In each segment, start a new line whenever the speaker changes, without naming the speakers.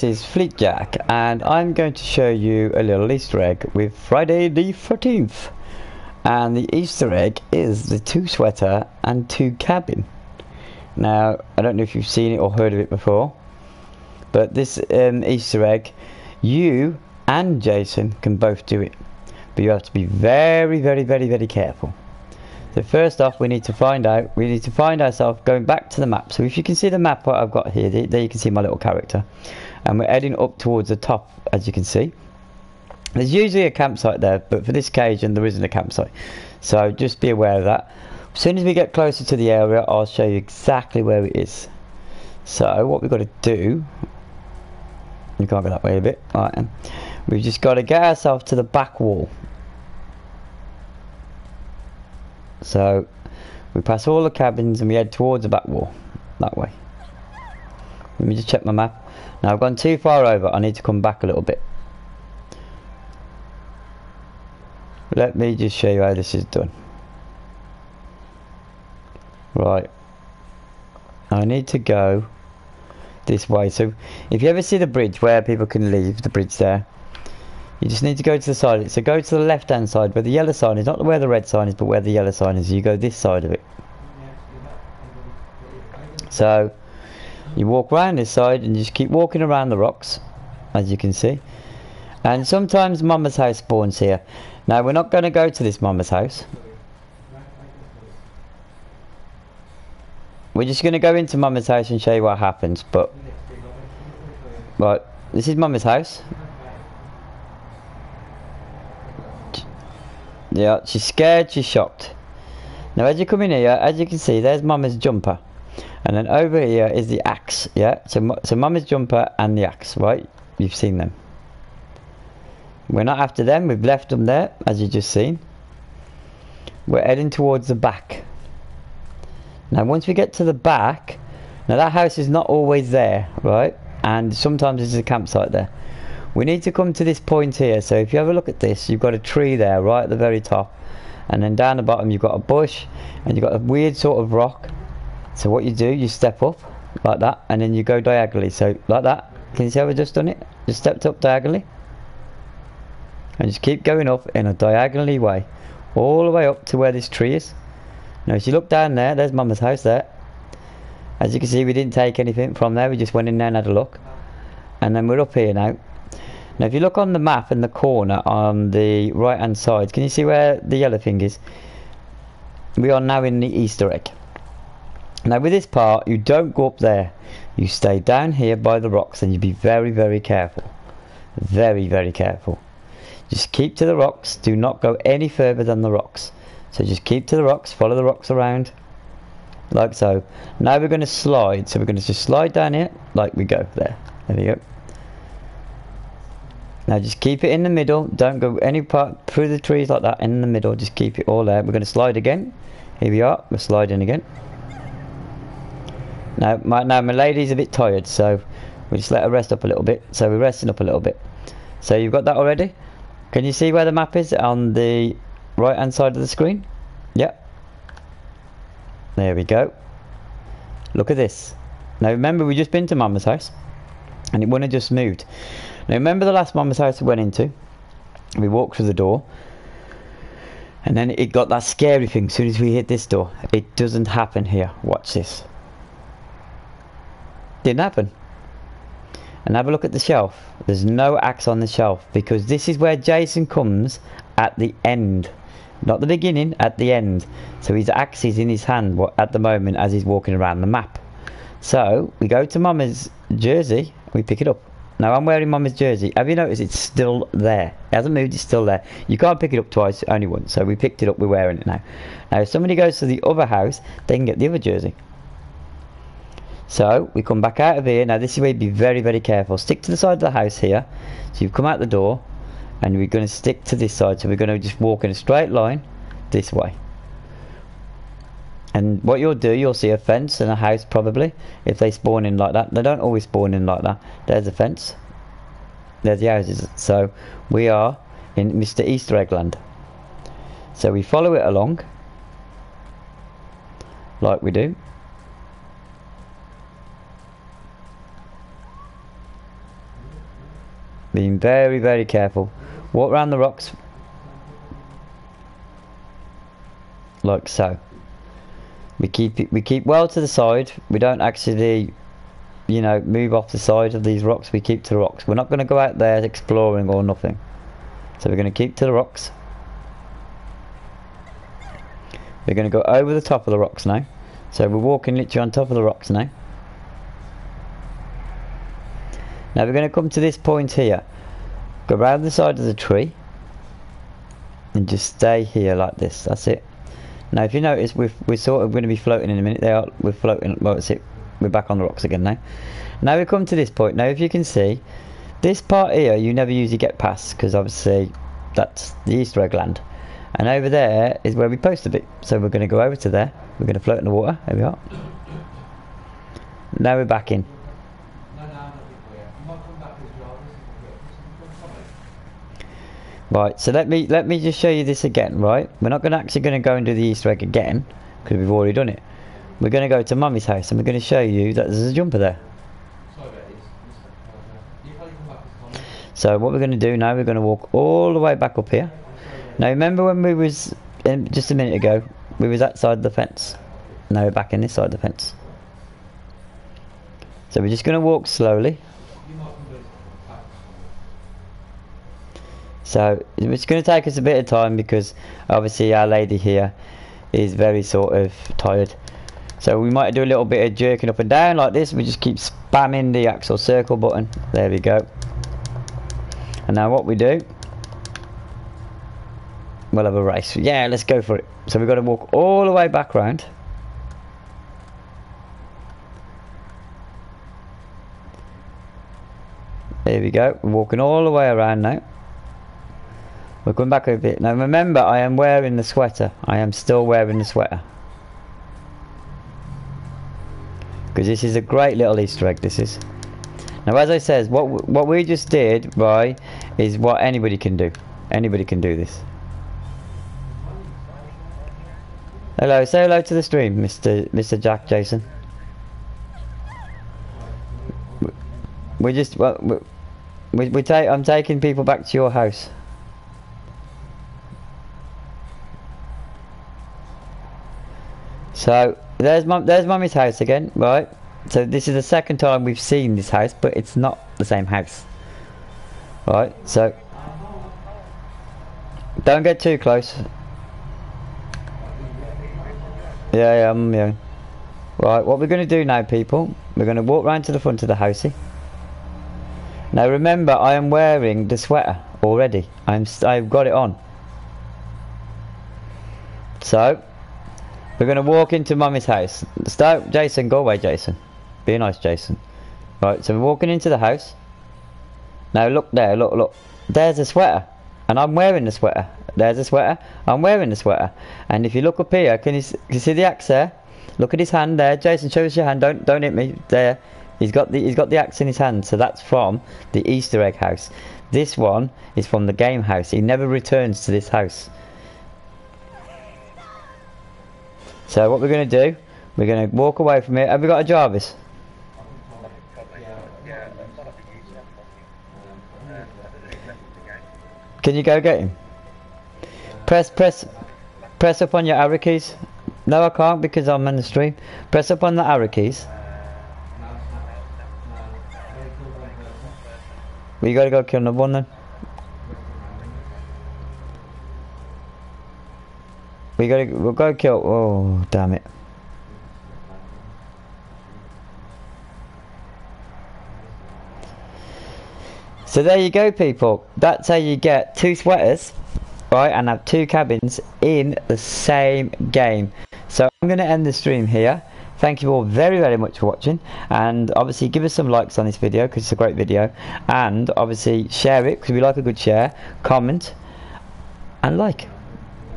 is Fleetjack, and I'm going to show you a little Easter egg with Friday the 13th. And the Easter egg is the 2 sweater and 2 cabin. Now, I don't know if you've seen it or heard of it before, but this Easter egg, you and Jason can both do it. But you have to be very, very, very, very careful. So first off, we need to find ourselves going back to the map. So if you can see the map what I've got here, there you can see my little character. And we're heading up towards the top, as you can see. There's usually a campsite there, but for this occasion there isn't a campsite. So just be aware of that. As soon as we get closer to the area, I'll show you exactly where it is. So what we've got to do, you can't go that way a bit, right, and we've just got to get ourselves to the back wall. So we pass all the cabins and we head towards the back wall, that way. Let me just check my map. Now I've gone too far over, I need to come back a little bit. Let me just show you how this is done. Right, I need to go this way. So if you ever see the bridge where people can leave, the bridge there, you just need to go to the side of it. So go to the left hand side where the yellow sign is, not where the red sign is, but where the yellow sign is. You go this side of it. So you walk around this side and just keep walking around the rocks, as you can see. And sometimes Mama's house spawns here. Now we're not going to go to this Mama's house. We're just going to go into Mama's house and show you what happens. But right, this is Mama's house. Yeah, she's scared, she's shocked. Now as you come in here, as you can see, there's Mama's jumper. And then over here is the axe, yeah? So Mama's jumper and the axe, right? You've seen them. We're not after them, we've left them there, as you just seen. We're heading towards the back. Now once we get to the back, now that house is not always there, right? And sometimes there's a campsite there. We need to come to this point here. So if you have a look at this, you've got a tree there right at the very top, and then down the bottom you've got a bush and you've got a weird sort of rock. So what you do, you step up like that and then you go diagonally, so like that. Can you see how I've just done it? Just stepped up diagonally and just keep going up in a diagonally way all the way up to where this tree is. Now if you look down there, there's Mama's house there. As you can see, we didn't take anything from there, we just went in there and had a look. And then we're up here now. Now if you look on the map in the corner on the right hand side, can you see where the yellow thing is? We are now in the Easter egg. Now with this part, you don't go up there. You stay down here by the rocks and you be very, very careful. Very, very careful. Just keep to the rocks, do not go any further than the rocks. So just keep to the rocks, follow the rocks around, like so. Now we're going to slide, so we're going to just slide down here, like we go there. There we go. Now just keep it in the middle, don't go any part through the trees like that, in the middle, just keep it all there. We're going to slide again. Here we are, we're sliding again. Now my lady's a bit tired, so we'll just let her rest up a little bit. So we're resting up a little bit. So you've got that already? Can you see where the map is on the right hand side of the screen? Yep. There we go. Look at this. Now remember, we just been to Mama's house and it wouldn't have just moved. Now remember the last Mama's house we went into? We walked through the door and then it got that scary thing as soon as we hit this door. It doesn't happen here. Watch this. Didn't happen. And have a look at the shelf. There's no axe on the shelf because this is where Jason comes at the end. Not the beginning, at the end. So his axe is in his hand at the moment as he's walking around the map. So we go to Mama's jersey, we pick it up. Now I'm wearing Mama's jersey. Have you noticed it's still there? It hasn't moved, it's still there. You can't pick it up twice, only once. So we picked it up, we're wearing it now. Now if somebody goes to the other house, they can get the other jersey. So we come back out of here. Now this is where you be very, very careful. Stick to the side of the house here. So you come out the door and we're going to stick to this side. So we're going to just walk in a straight line this way. And what you'll do, you'll see a fence and a house probably, if they spawn in like that. They don't always spawn in like that. There's a fence. There's the houses. So we are in Mr. Easter Egg Land. So we follow it along, like we do. being very, very careful. Walk around the rocks. Like so. We keep well to the side. We don't actually, you know, move off the side of these rocks. We keep to the rocks. We're not going to go out there exploring or nothing. So we're going to keep to the rocks. We're going to go over the top of the rocks now. So we're walking literally on top of the rocks now. Now we're going to come to this point here. Go around the side of the tree. And just stay here like this. That's it. Now if you notice, we're sort of going to be floating in a minute. We're floating. Well, that's it. We're back on the rocks again now. Now we come to this point. Now if you can see, this part here you never usually get past, because obviously that's the Easter egg land. And over there is where we're supposed to be. So we're going to go over to there. We're going to float in the water. There we are. Now we're back in. Right, so let me just show you this again, right? We're not actually going to go and do the Easter egg again, because we've already done it. We're going to go to Mummy's house and we're going to show you that there's a jumper there. So what we're going to do now, we're going to walk all the way back up here. Now remember when we was, just a minute ago, we was outside the fence. Now we're back in this side of the fence. So we're just going to walk slowly. So it's going to take us a bit of time, because obviously our lady here is very sort of tired. So we might do a little bit of jerking up and down like this. We just keep spamming the actual circle button. There we go. And now what we do, we'll have a race. Yeah, let's go for it. So we've got to walk all the way back round. There we go. We're walking all the way around now. We're going back a bit. Now remember, I am wearing the sweater. I am still wearing the sweater. Because this is a great little Easter egg, this is. Now as I said, what we just did, right, is what anybody can do. Anybody can do this. Hello, say hello to the stream, Mr. Jack Jason. We just, well, I'm taking people back to your house. So there's Mummy's house again, right? So this is the second time we've seen this house, but it's not the same house, right? So don't get too close. Yeah. Right, what we're going to do now, people, we're going to walk round to the front of the housey. Now remember, I am wearing the sweater already. I've got it on. So we're going to walk into Mummy's house. Start, Jason, go away, Jason. Be nice, Jason. Right, so we're walking into the house. Now look there, look. There's a sweater. And I'm wearing the sweater. There's a sweater. I'm wearing the sweater. And if you look up here, can you see the axe there? Look at his hand there. Jason, show us your hand. Don't hit me. There. He's got the axe in his hand. So that's from the Easter egg house. This one is from the game house. He never returns to this house. So what we're going to do, we're going to walk away from here. Have we got a Jarvis? Can you go get him? Press up on your arrow keys. No, I can't, because I'm on the stream. Press up on the arrow keys. Well, you got to go kill another one then. We'll go kill. Oh, damn it. So there you go, people. That's how you get 2 sweaters, right, and have 2 cabins in the same game. So I'm going to end the stream here. Thank you all very, very much for watching, and obviously give us some likes on this video, because it's a great video, and obviously share it, because we like a good share, comment and like.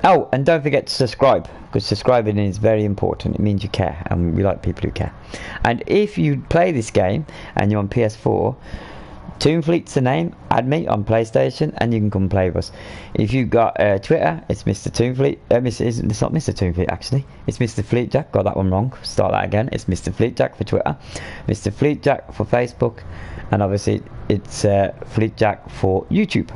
Oh, and don't forget to subscribe, because subscribing is very important. It means you care, and we like people who care. And if you play this game and you're on PS4, Toonfleet's the name. Add me on PlayStation and you can come play with us. If you've got Twitter, it's Mr. Toonfleet. It's not Mr. Toonfleet actually. It's Mr. Fleetjack. Got that one wrong. Start that again. It's Mr. Fleetjack for Twitter, Mr. Fleetjack for Facebook, and obviously it's Fleetjack for YouTube.